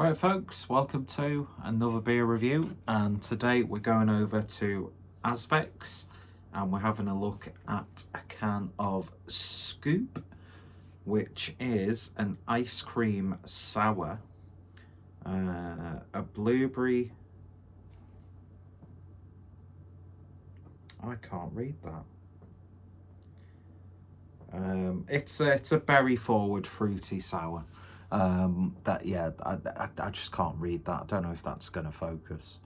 Alright folks, welcome to another beer review, and today we're going over to Azvex and we're having a look at a can of Scoop, which is an ice cream sour, a blueberry, I can't read that, it's a berry forward fruity sour. I just can't read that. I don't know if that's going to focus,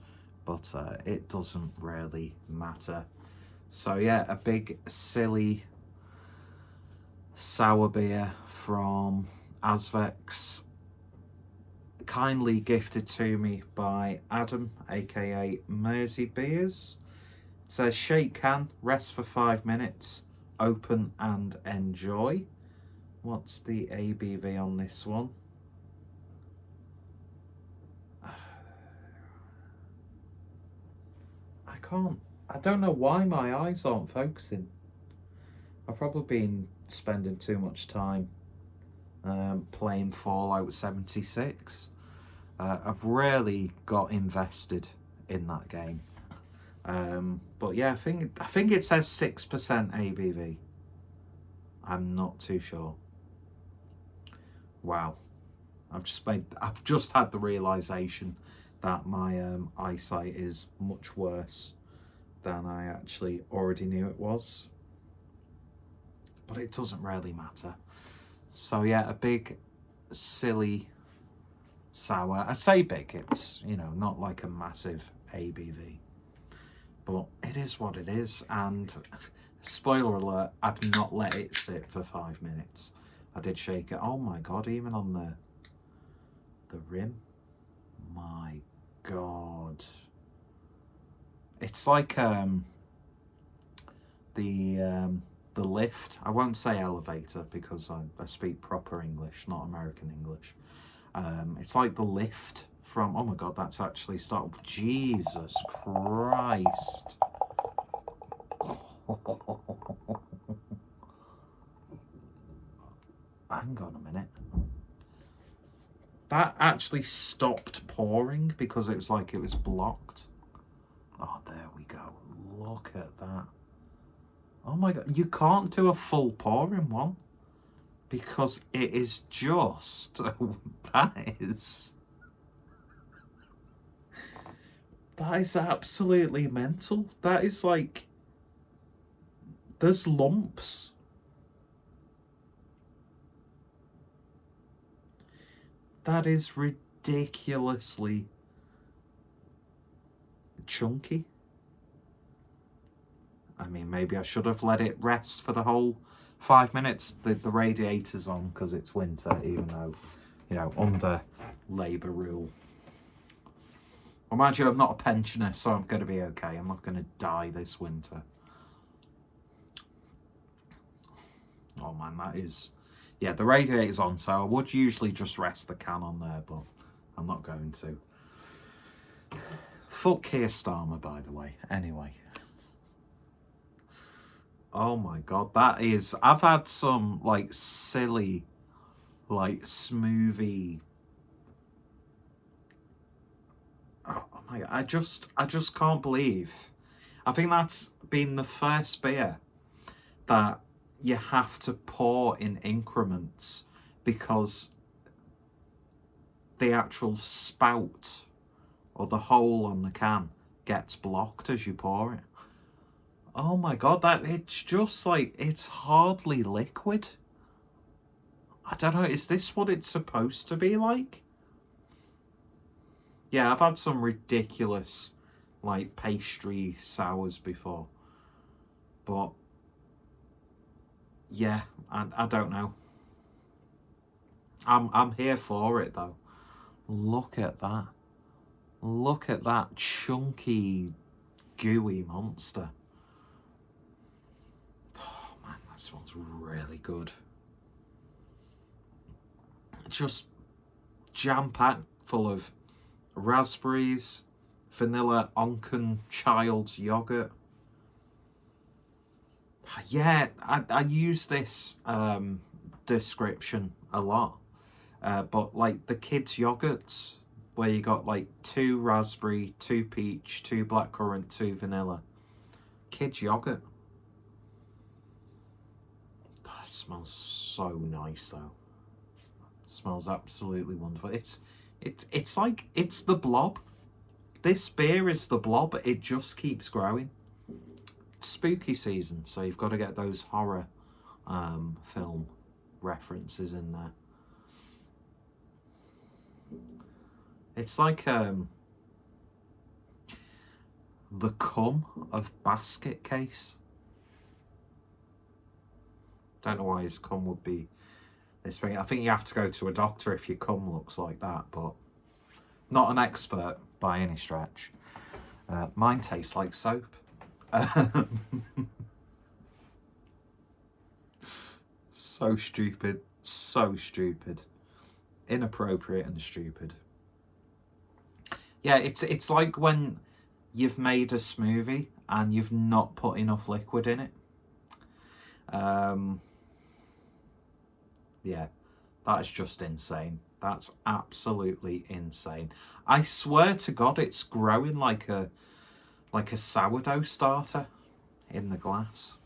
but it doesn't really matter. So yeah, a big silly sour beer from Azvex, kindly gifted to me by Adam, aka Mersey Beers. It says shake can, rest for 5 minutes, open and enjoy. What's the ABV on this one? I don't know why my eyes aren't focusing. I've probably been spending too much time playing Fallout 76. I've really got invested in that game. But yeah, I think it says 6% ABV. I'm not too sure. Wow, I've just had the realization that my eyesight is much worse than I actually already knew it was, but it doesn't really matter. So yeah, a big silly sour. I say big, it's, you know, not like a massive ABV, but it is what it is. And spoiler alert, I've not let it sit for 5 minutes. I did shake it. Oh my god, even on the rim, my god, it's like the lift. I won't say elevator because I speak proper English, not American English. It's like the lift from, oh my god, that's actually started. Jesus Christ. Hang on a minute. That actually stopped pouring because it was like it was blocked. Oh, there we go. Look at that. Oh my god, you can't do a full pour in one because it is just, that is absolutely mental. That is like, there's lumps. That is ridiculously chunky. I mean, maybe I should have let it rest for the whole 5 minutes. The radiator's on because it's winter, even though, you know, under Labour rule. Well, mind you, I'm not a pensioner, so I'm going to be okay. I'm not going to die this winter. Oh man, that is... Yeah, the radiator's on, so I would usually just rest the can on there, but I'm not going to. Fuck Keir Starmer, by the way. Anyway. Oh my god, that is... I've had some, like, silly, like, smoothie... Oh my god, I just can't believe... I think that's been the first beer that you have to pour in increments because the actual spout or the hole on the can gets blocked as you pour it. Oh my god, that it's just like, it's hardly liquid. I don't know, is this what it's supposed to be like? Yeah, I've had some ridiculous like pastry sours before, but yeah, I don't know. I'm here for it though. Look at that. Look at that chunky, gooey monster. Oh man, that smells really good. Just jam-packed full of raspberries, vanilla Onken child's yogurt. Yeah, I use this description a lot, but like the kids' yogurts where you got like 2 raspberry, 2 peach, 2 blackcurrant, 2 vanilla. Kids yogurt. That smells so nice though. It smells absolutely wonderful. It's like, it's the blob. This beer is the blob. It just keeps growing. It's spooky season, so you've got to get those horror film references in there. It's like the cum of basket case. Don't know why his cum would be this big. I think you have to go to a doctor if your cum looks like that, but not an expert by any stretch. Mine tastes like soap. So stupid, so stupid. Inappropriate and stupid. Yeah, it's like when you've made a smoothie and you've not put enough liquid in it. Yeah, that's just insane. That's absolutely insane. I swear to God, it's growing like a sourdough starter in the glass.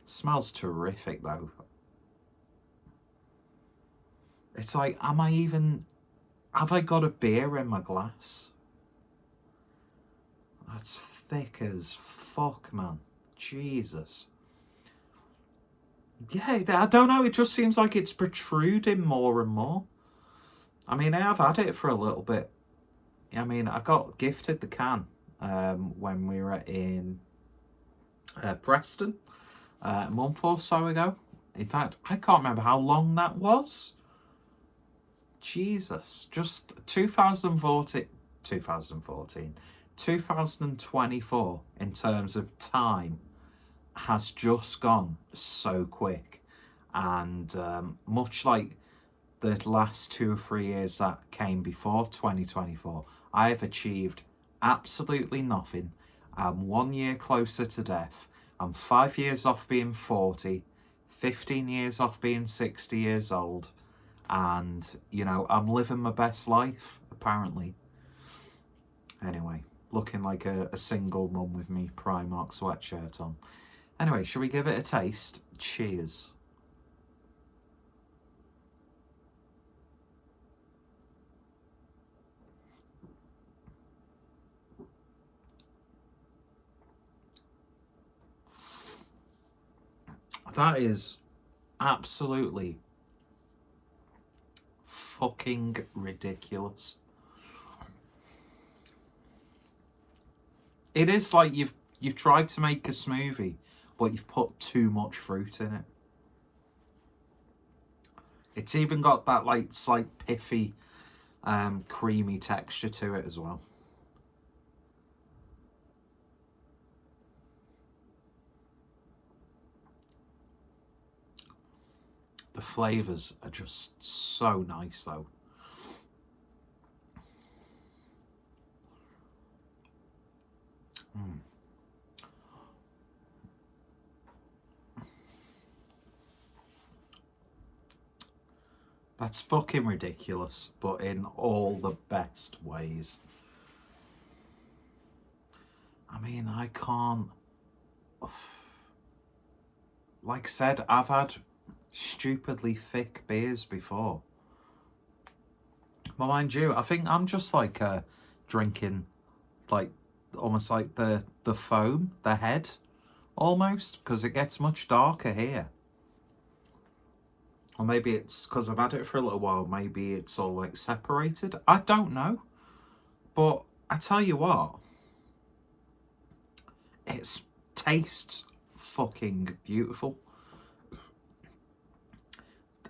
Smells terrific though. It's like, have I got a beer in my glass? That's thick as fuck, man. Jesus. Yeah, I don't know, it just seems like it's protruding more and more. I mean, I have had it for a little bit. I mean, I got gifted the can when we were in Preston a month or so ago. In fact, I can't remember how long that was. Jesus, just 2024 in terms of time has just gone so quick, and much like the last 2 or 3 years that came before 2024, I have achieved absolutely nothing. I'm 1 year closer to death. I'm 5 years off being 40, 15 years off being 60 years old, and, you know, I'm living my best life, apparently. Anyway, looking like a single mum with me Primark sweatshirt on. Anyway, shall we give it a taste? Cheers. That is absolutely fucking ridiculous. It is like you've tried to make a smoothie, but you've put too much fruit in it. It's even got that like slight piffy, creamy texture to it as well. The flavours are just so nice though. That's fucking ridiculous, but in all the best ways. I mean, I can't... Like I said, I've had stupidly thick beers before. But mind you, I think I'm just like drinking like almost like the foam, the head, almost, because it gets much darker here. Or maybe it's because I've had it for a little while, maybe it's all like separated. I don't know. But I tell you what, it tastes fucking beautiful.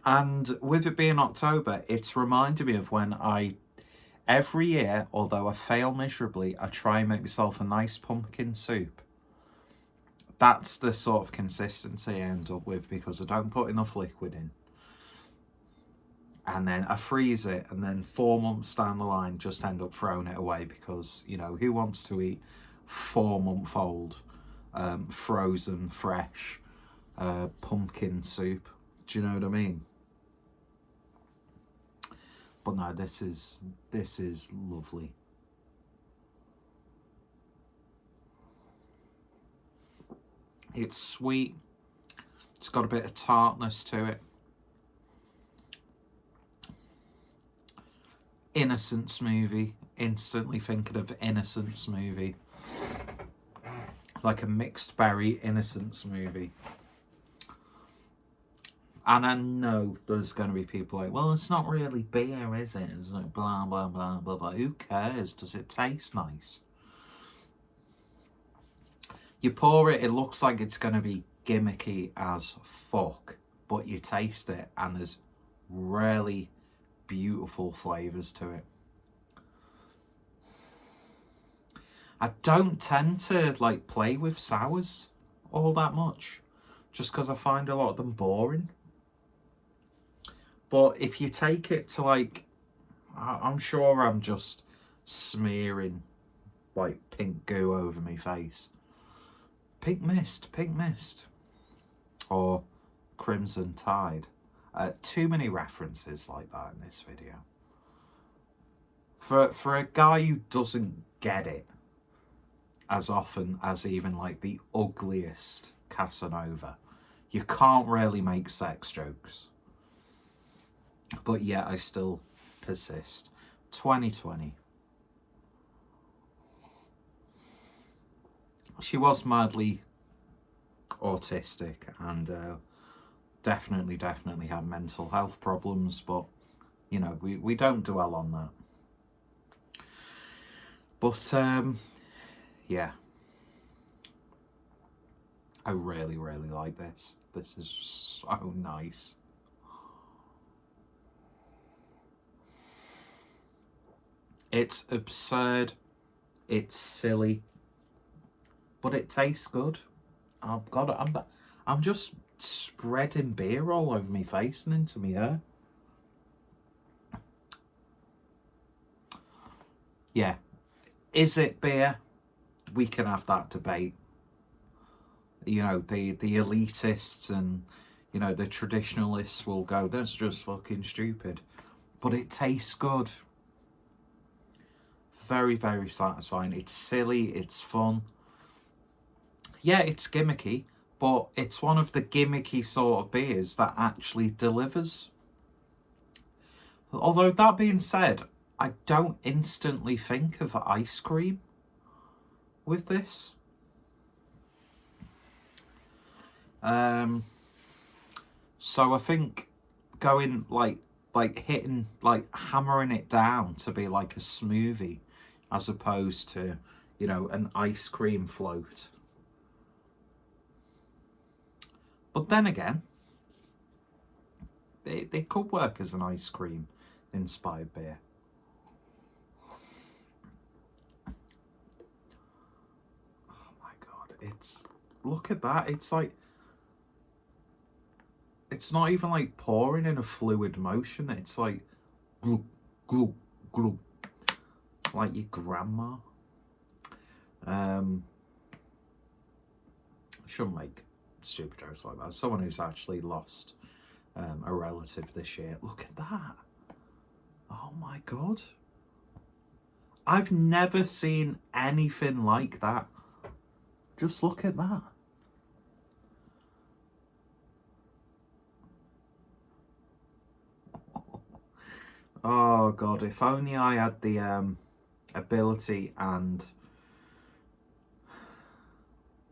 And with it being October, it's reminded me of when every year, although I fail miserably, I try and make myself a nice pumpkin soup. That's the sort of consistency I end up with because I don't put enough liquid in. And then I freeze it, and then 4 months down the line, just end up throwing it away because, you know, who wants to eat 4-month-old frozen, fresh pumpkin soup? Do you know what I mean? But no, this is lovely. It's sweet. It's got a bit of tartness to it. Innocent smoothie. Instantly thinking of innocent smoothie. Like a mixed berry innocent smoothie. And I know there's going to be people like, well, it's not really beer, is it? It's like blah, blah, blah, blah, blah. Who cares? Does it taste nice? You pour it, it looks like it's going to be gimmicky as fuck. But you taste it and there's really beautiful flavours to it. I don't tend to like play with sours all that much. Just because I find a lot of them boring. But if you take it to like, I'm sure I'm just smearing like pink goo over my face. Pink mist. Or crimson tide. Too many references like that in this video. For a guy who doesn't get it as often as even like the ugliest Casanova, you can't really make sex jokes. But yeah, I still persist. 2020. She was madly autistic and definitely had mental health problems, but you know, we don't dwell on that. But yeah, I really like this. This is so nice. It's absurd, it's silly, but it tastes good. I'm just spreading beer all over my face and into my hair. Yeah, is it beer? We can have that debate. You know, the elitists and, you know, the traditionalists will go, that's just fucking stupid. But it tastes good. Very satisfying. It's silly, it's fun. Yeah, it's gimmicky, but it's one of the gimmicky sort of beers that actually delivers. Although, that being said, I don't instantly think of ice cream with this. So I think going like hitting, like hammering it down to be like a smoothie as opposed to, you know, an ice cream float. But then again, they could work as an ice cream inspired beer. Oh my god, it's, look at that. It's like, it's not even like pouring in a fluid motion. It's like glug, glug, glug, like your grandma. Shouldn't make stupid jokes like that. Someone who's actually lost a relative this year. Look at that. Oh my god. I've never seen anything like that. Just look at that. Oh god, if only I had the ability and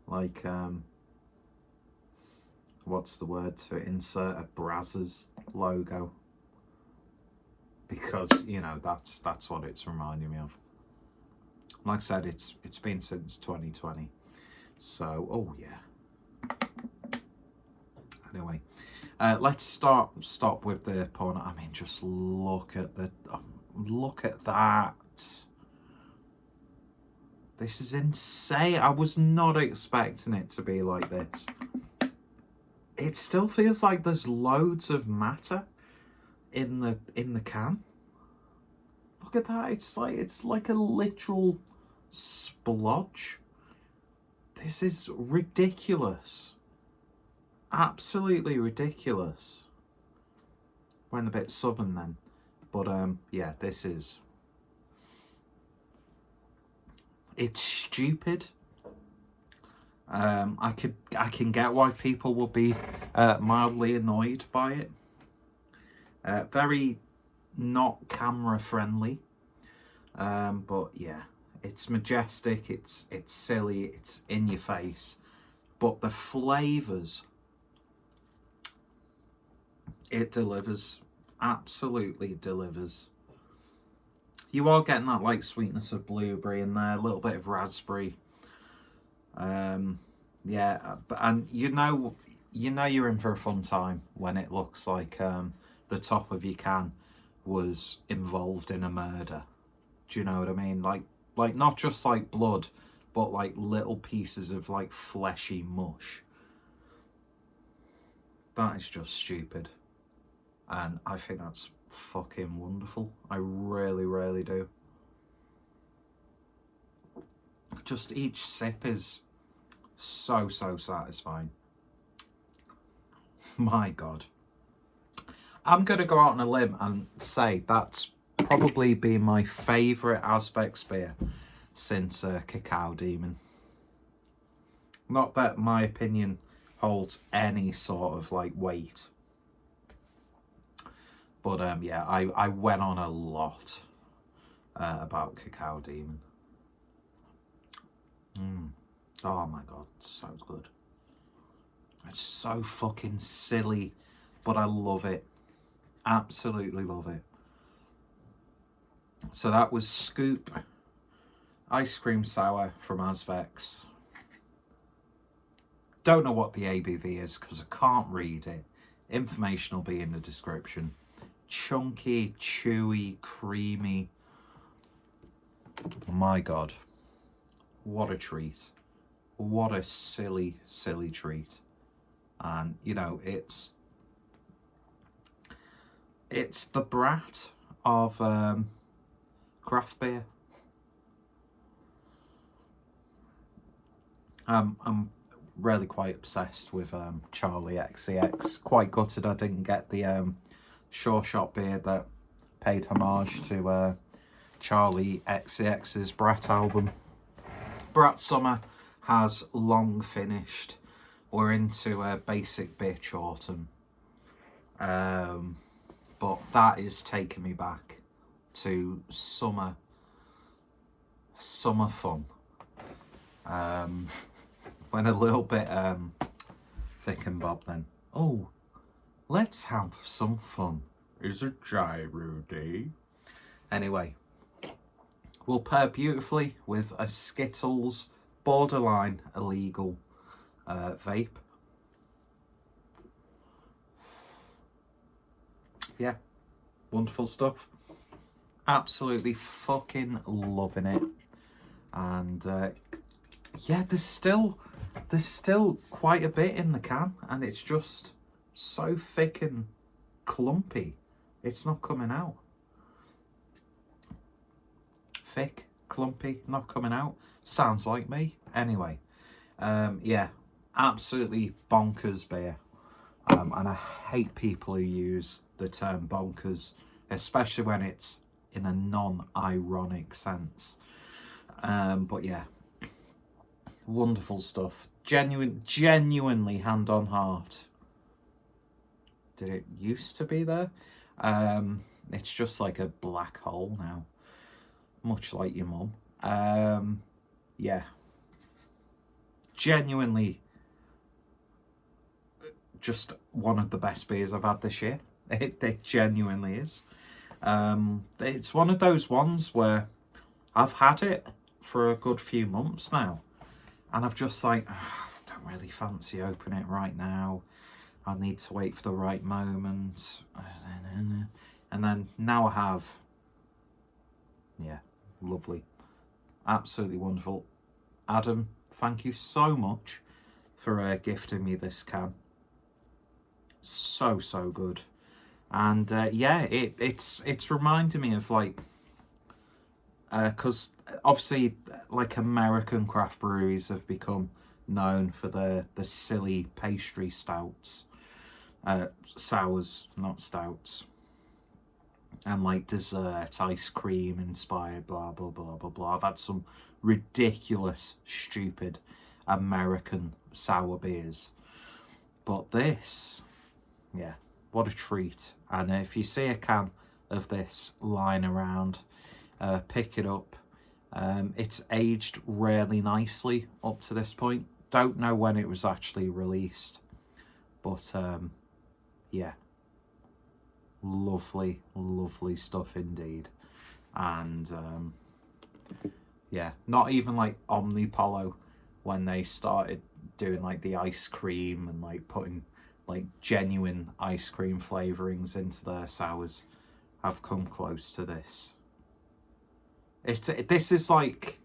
like what's the word, to insert a Brazzers logo, because you know that's what it's reminding me of. Like I said, it's been since 2020, so oh yeah. Anyway, let's stop with the porn. I mean, just look at the look at that. This is insane. I was not expecting it to be like this. It still feels like there's loads of matter in the can. Look at that. It's like a literal splodge. This is ridiculous. Absolutely ridiculous. Went a bit southern then. But yeah, this is, it's stupid. I can get why people will be mildly annoyed by it. Very not camera friendly, but yeah, it's majestic, it's silly, it's in your face, but the flavors, it delivers, absolutely delivers. You are getting that like sweetness of blueberry in there, a little bit of raspberry. Yeah, and you know you're in for a fun time when it looks like the top of your can was involved in a murder. Do you know what I mean? Like not just like blood, but like little pieces of like fleshy mush. That is just stupid. And I think that's fucking wonderful. I really, really do. Just each sip is so satisfying. My God. I'm going to go out on a limb and say that's probably been my favourite Azvex beer since Cacao Demon. Not that my opinion holds any sort of like weight. But yeah, I went on a lot about Cacao Demon. Oh my God, so good. It's so fucking silly, but I love it. Absolutely love it. So that was Scoop Ice Cream Sour from Azvex. Don't know what the ABV is because I can't read it. Information will be in the description. Chunky, chewy, creamy. My God. What a treat. What a silly treat. And, you know, it's the brat of craft beer. I'm really quite obsessed with Charlie XCX. Quite gutted I didn't get the Sure Shot beer that paid homage to Charlie XCX's Brat album. Brat Summer has long finished. We're into a basic bitch autumn. But that is taking me back to summer fun. Went a little bit thick and bob then. Oh, let's have some fun. Is it gyro day? Anyway, will pair beautifully with a Skittles borderline illegal vape. Yeah, wonderful stuff. Absolutely fucking loving it. And yeah, there's still quite a bit in the can, and it's just so thick and clumpy. It's not coming out. Thick, clumpy, not coming out. Sounds like me. Anyway, yeah, absolutely bonkers beer. And I hate people who use the term bonkers, especially when it's in a non-ironic sense. But yeah, wonderful stuff. Genuinely hand on heart. Did it used to be there? It's just like a black hole now, much like your mum. Yeah, genuinely just one of the best beers I've had this year. It genuinely is. It's one of those ones where I've had it for a good few months now, and I've just like, don't really fancy opening it right now. I need to wait for the right moment. And then now I have. Yeah, lovely. Absolutely wonderful. Adam, thank you so much for gifting me this can. So good. And yeah, it's reminding me of like, because obviously like American craft breweries have become known for the silly pastry stouts, sours, not stouts. and like dessert, ice cream inspired, blah blah blah blah blah. I've had some ridiculous, stupid American sour beers, but this, yeah, what a treat. And if you see a can of this lying around, pick it up. It's aged really nicely up to this point. Don't know when it was actually released, but yeah, lovely, lovely stuff indeed. And yeah, not even like Omnipollo, when they started doing like the ice cream and like putting like genuine ice cream flavorings into their sours, have come close to this. This is like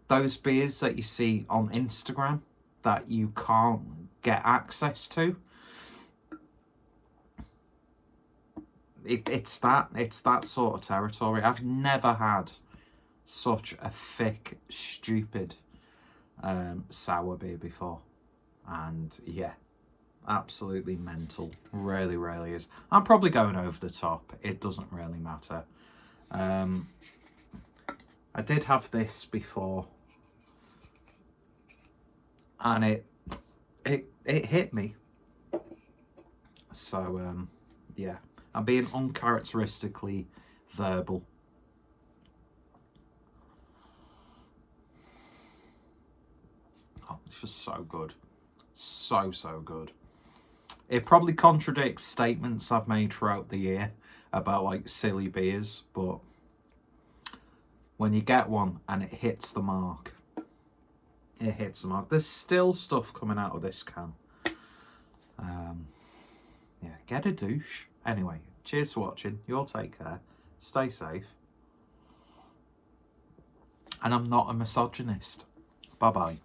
those beers that you see on Instagram that you can't get access to. It's that sort of territory. I've never had such a thick, stupid sour beer before, and yeah, absolutely mental. Really, really is. I'm probably going over the top. It doesn't really matter. I did have this before, and it hit me. So yeah, I'm being uncharacteristically verbal. Oh, it's just so good. So good. It probably contradicts statements I've made throughout the year about like silly beers, but when you get one and it hits the mark, it hits the mark. There's still stuff coming out of this can. Yeah, get a douche. Anyway, cheers for watching. You all take care. Stay safe. And I'm not a misogynist. Bye-bye.